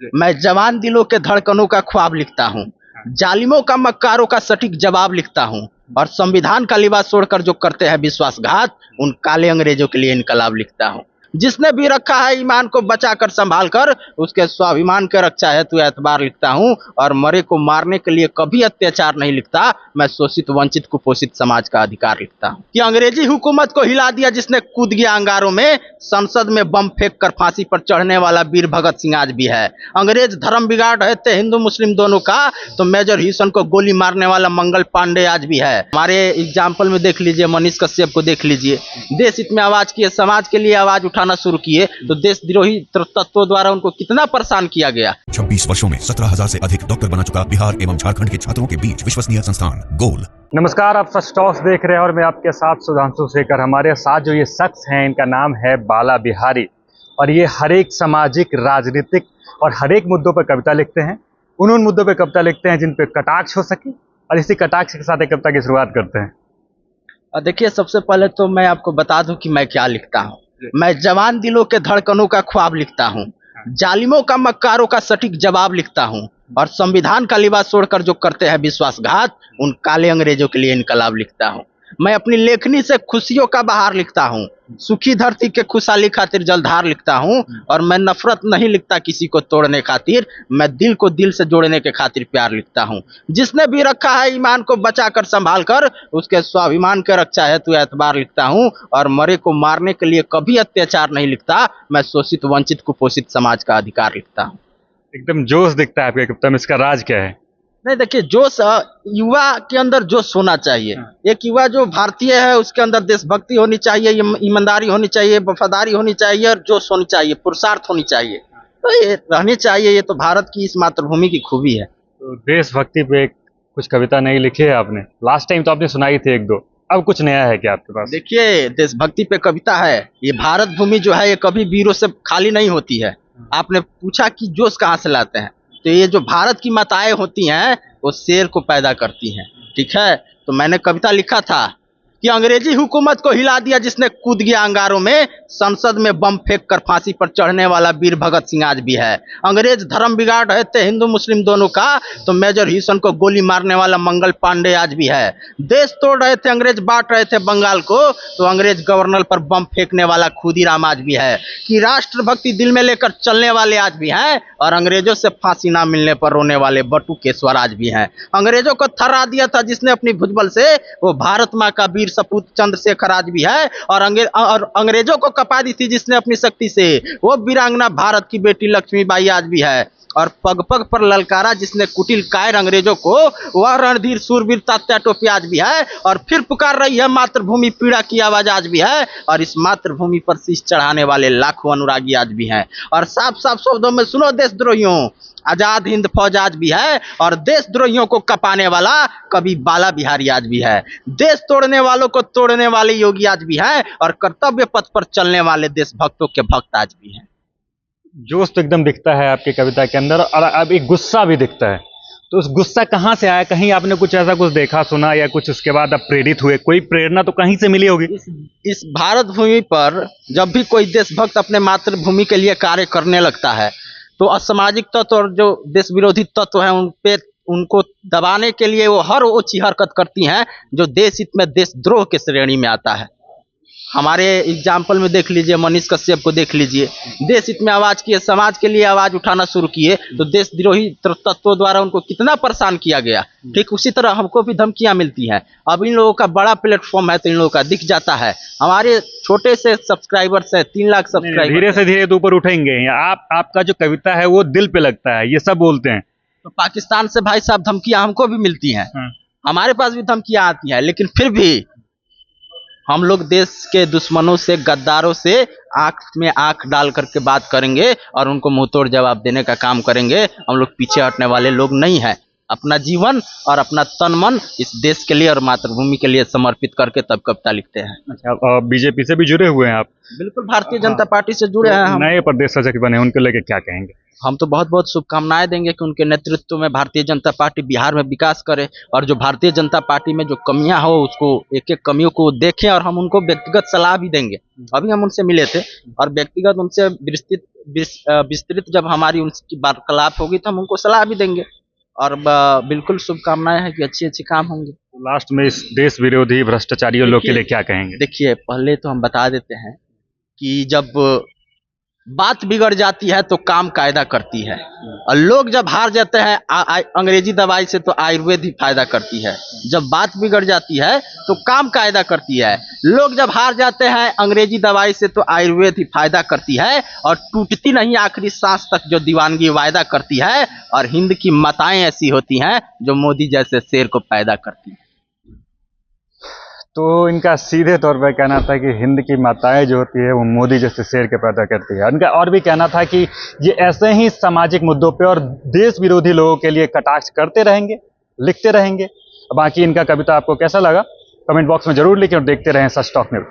मैं जवान दिलों के धड़कनों का ख्वाब लिखता हूँ, जालिमों का मक्कारों का सटीक जवाब लिखता हूँ, और संविधान का लिबास छोड़कर जो करते हैं विश्वासघात, उन काले अंग्रेजों के लिए इनकलाब लिखता हूँ। जिसने भी रखा है ईमान को बचाकर संभाल कर, उसके स्वाभिमान के रक्षा हेतु एतबार लिखता हूँ, और मरे को मारने के लिए कभी अत्याचार नहीं लिखता। मैं शोषित वंचित कुपोषित समाज का अधिकार लिखता हूँ कि अंग्रेजी हुकूमत को हिला दिया जिसने कूद गया अंगारों में, संसद में बम फेंक कर फांसी पर चढ़ने वाला वीर भगत सिंह आज भी है। अंग्रेज धर्म बिगाड़ रहे थे हिंदू मुस्लिम दोनों का, तो मेजर ह्यूसन को गोली मारने वाला मंगल पांडे आज भी है। हमारे एग्जाम्पल में देख लीजिए, मनीष कश्यप को देख लीजिए, देश हित में आवाज किए, समाज के लिए आवाज उठाना शुरू किए, तो देशद्रोही तत्वों द्वारा उनको कितना परेशान किया गया। 26 वर्षों में 17,000 से अधिक डॉक्टर बना चुका बिहार एवं झारखंड के छात्रों के बीच विश्वसनीय संस्थान गोल। नमस्कार, आप सच टॉक्स देख रहे हैं और मैं आपके साथ सुधांशु शेखर। हमारे साथ जो ये शख्स हैं, इनका नाम है बाला बिहारी, और ये हर एक सामाजिक, राजनीतिक और हर एक मुद्दों पर कविता लिखते हैं। उन मुद्दों पर कविता लिखते हैं जिन पे कटाक्ष हो सके, और इसी कटाक्ष के साथ एक कविता की शुरुआत करते हैं। देखिए, सबसे पहले तो मैं आपको बता दूं कि मैं क्या लिखता हूँ। मैं जवान दिलों के धड़कनों का ख्वाब लिखता हूँ, जालिमों का मक्कारों का सटीक जवाब लिखता हूँ, और संविधान का लिबास छोड़कर जो करते हैं विश्वासघात, उन काले अंग्रेजों के लिए इनकलाब लिखता हूँ। मैं अपनी लेखनी से खुशियों का बहार लिखता हूँ, सुखी धरती के खुशहाली खातिर जलधार लिखता हूँ, और मैं नफरत नहीं लिखता किसी को तोड़ने खातिर, मैं दिल को दिल से जोड़ने के खातिर प्यार लिखता हूँ। जिसने भी रखा है ईमान को बचाकर संभाल कर, उसके स्वाभिमान के रक्षा हेतु एतबार लिखता हूँ, और मरे को मारने के लिए कभी अत्याचार नहीं लिखता। मैं शोषित वंचित कुपोषित समाज का अधिकार लिखता हूँ। एकदम जोश दिखता है आपके कविता में, इसका राज क्या है? नहीं, देखिए, जोश युवा के अंदर जोश होना चाहिए। एक युवा जो भारतीय है उसके अंदर देशभक्ति होनी चाहिए, ईमानदारी होनी चाहिए, वफादारी होनी चाहिए, और जोश होनी चाहिए, पुरुषार्थ होनी चाहिए, तो ये रहनी चाहिए। ये तो भारत की इस मातृभूमि की खूबी है। तो देशभक्ति पे कुछ कविता नहीं लिखी है आपने? लास्ट टाइम तो आपने सुनाई थी एक दो, अब कुछ नया है क्या आपके पास? देखिए, देशभक्ति पे कविता है। ये भारत भूमि जो है ये कभी वीरों से खाली नहीं होती है। आपने पूछा कि जोश कहाँ से लाते हैं, तो ये जो भारत की माताएं होती हैं वो शेर को पैदा करती हैं। ठीक है, तो मैंने कविता लिखा था कि अंग्रेजी हुकूमत को हिला दिया जिसने कूद गया अंगारों में, संसद में बम फेंक कर फांसी पर चढ़ने वाला वीर भगत सिंह आज भी है। अंग्रेज धर्म बिगाड़ रहे थे हिंदू मुस्लिम दोनों का, तो मेजर ह्यूसन को गोली मारने वाला मंगल पांडे आज भी है। देश तोड़ रहे थे अंग्रेज, बांट रहे थे बंगाल को, तो अंग्रेज गवर्नर पर बम फेंकने वाला खुदीराम आज भी है। कि राष्ट्रभक्ति दिल में लेकर चलने वाले आज भी हैं, और अंग्रेजों से फांसी ना मिलने पर रोने वाले बटुकेश्वर आज भी हैं। अंग्रेजों को थर्रा दिया था जिसने अपनी भुजबल से, वो भारत माँ का वीर सपूत चंद्रशेखर आज भी है। और अंग्रेजों को कपा दी थी जिसने अपनी शक्ति से, वो वीरांगना भारत की बेटी लक्ष्मीबाई आज भी है। और पग पग पर ललकारा जिसने कुटिल कायर अंग्रेजों को, वह रणधीर सूरवीर तात्या टोपे आज भी है। और फिर पुकार रही है मातृभूमि, पीड़ा की आवाज आज भी है। और इस मातृभूमि पर शीश चढ़ाने वाले लाखों अनुरागी आज भी हैं। और साफ साफ शब्दों में सुनो देशद्रोहियों, आजाद हिंद फौज आज भी है, और देशद्रोहियों को कपाने वाला कवि बाला बिहारी आज भी है। देश तोड़ने वालों को तोड़ने वाले योगी आज भी हैं, और कर्तव्य पथ पर चलने वाले देशभक्तों के भक्त आज भी हैं। जोश तो एकदम दिखता है आपकी कविता के अंदर, और अब एक गुस्सा भी दिखता है। तो उस गुस्सा कहाँ से आया? कहीं आपने कुछ ऐसा कुछ देखा सुना, या कुछ उसके बाद आप प्रेरित हुए? कोई प्रेरणा तो कहीं से मिली होगी। इस भारत भूमि पर जब भी कोई देशभक्त अपने मातृभूमि के लिए कार्य करने लगता है, तो असामाजिक तत्व और जो देश विरोधी तत्व हैं उनको दबाने के लिए वो हर ओछी हरकत करती हैं जो देश हित में देशद्रोह के श्रेणी में आता है। हमारे एग्जाम्पल में देख लीजिए, मनीष कश्यप को देख लीजिए, देश हित में आवाज किए, समाज के लिए आवाज उठाना शुरू किए, तो देशद्रोही तत्वों द्वारा उनको कितना परेशान किया गया। ठीक उसी तरह हमको भी धमकियां मिलती हैं। अब इन लोगों का बड़ा प्लेटफॉर्म है तो इन लोगों का दिख जाता है। हमारे छोटे से सब्सक्राइबर्स है, 3 लाख सब्सक्राइबर। धीरे से धीरे तो ऊपर उठेंगे। आपका जो कविता है वो दिल पे लगता है, ये सब बोलते हैं। तो पाकिस्तान से भाई साहब धमकियां हमको भी मिलती हैं, हमारे पास भी धमकियां आती हैं, लेकिन फिर भी हम लोग देश के दुश्मनों से, गद्दारों से आंख में आंख डाल करके बात करेंगे और उनको मुंहतोड़ जवाब देने का काम करेंगे। हम लोग पीछे हटने वाले लोग नहीं हैं। अपना जीवन और अपना तन मन इस देश के लिए और मातृभूमि के लिए समर्पित करके तब कविता लिखते हैं। अच्छा, बीजेपी से भी जुड़े हुए हैं आप? बिल्कुल, भारतीय जनता पार्टी से जुड़े हैं हम। नए प्रदेश सचिव बने, उनके लेके क्या कहेंगे? हम तो बहुत बहुत शुभकामनाएं देंगे कि उनके नेतृत्व में भारतीय जनता पार्टी बिहार में विकास करे, और जो भारतीय जनता पार्टी में जो कमियां हो उसको एक एक कमियों को देखें, और हम उनको व्यक्तिगत सलाह भी देंगे। अभी हम उनसे मिले थे और व्यक्तिगत उनसे विस्तृत जब हमारी उनकी वार्तालाप होगी तो हम उनको सलाह भी देंगे, और बिल्कुल शुभकामनाएं हैं कि अच्छी अच्छी काम होंगे। लास्ट में इस देश विरोधी भ्रष्टाचारियों लोग के लिए क्या कहेंगे? देखिए, पहले तो हम बता देते हैं कि जब बात बिगड़ जाती है तो काम कायदा करती है, और लोग जब हार जाते हैं अंग्रेजी दवाई से तो आयुर्वेद ही फायदा करती है। जब बात बिगड़ जाती है तो काम कायदा करती है। लोग जब हार जाते हैं अंग्रेजी दवाई से तो आयुर्वेद ही फायदा करती है, और टूटती नहीं आखिरी सांस तक जो दीवानगी वायदा करती है। और हिंद की माताएं ऐसी होती हैं जो मोदी जैसे शेर को पैदा करती हैं। तो इनका सीधे तौर पर कहना था कि हिंद की माताएं जो होती है वो मोदी जैसे शेर के पैदा करती है। उनका और भी कहना था कि ये ऐसे ही सामाजिक मुद्दों पे और देश विरोधी लोगों के लिए कटाक्ष करते रहेंगे, लिखते रहेंगे। बाकी इनका कविता आपको कैसा लगा कमेंट बॉक्स में जरूर लिखें और देखते रहें सच टॉक न्यूज़।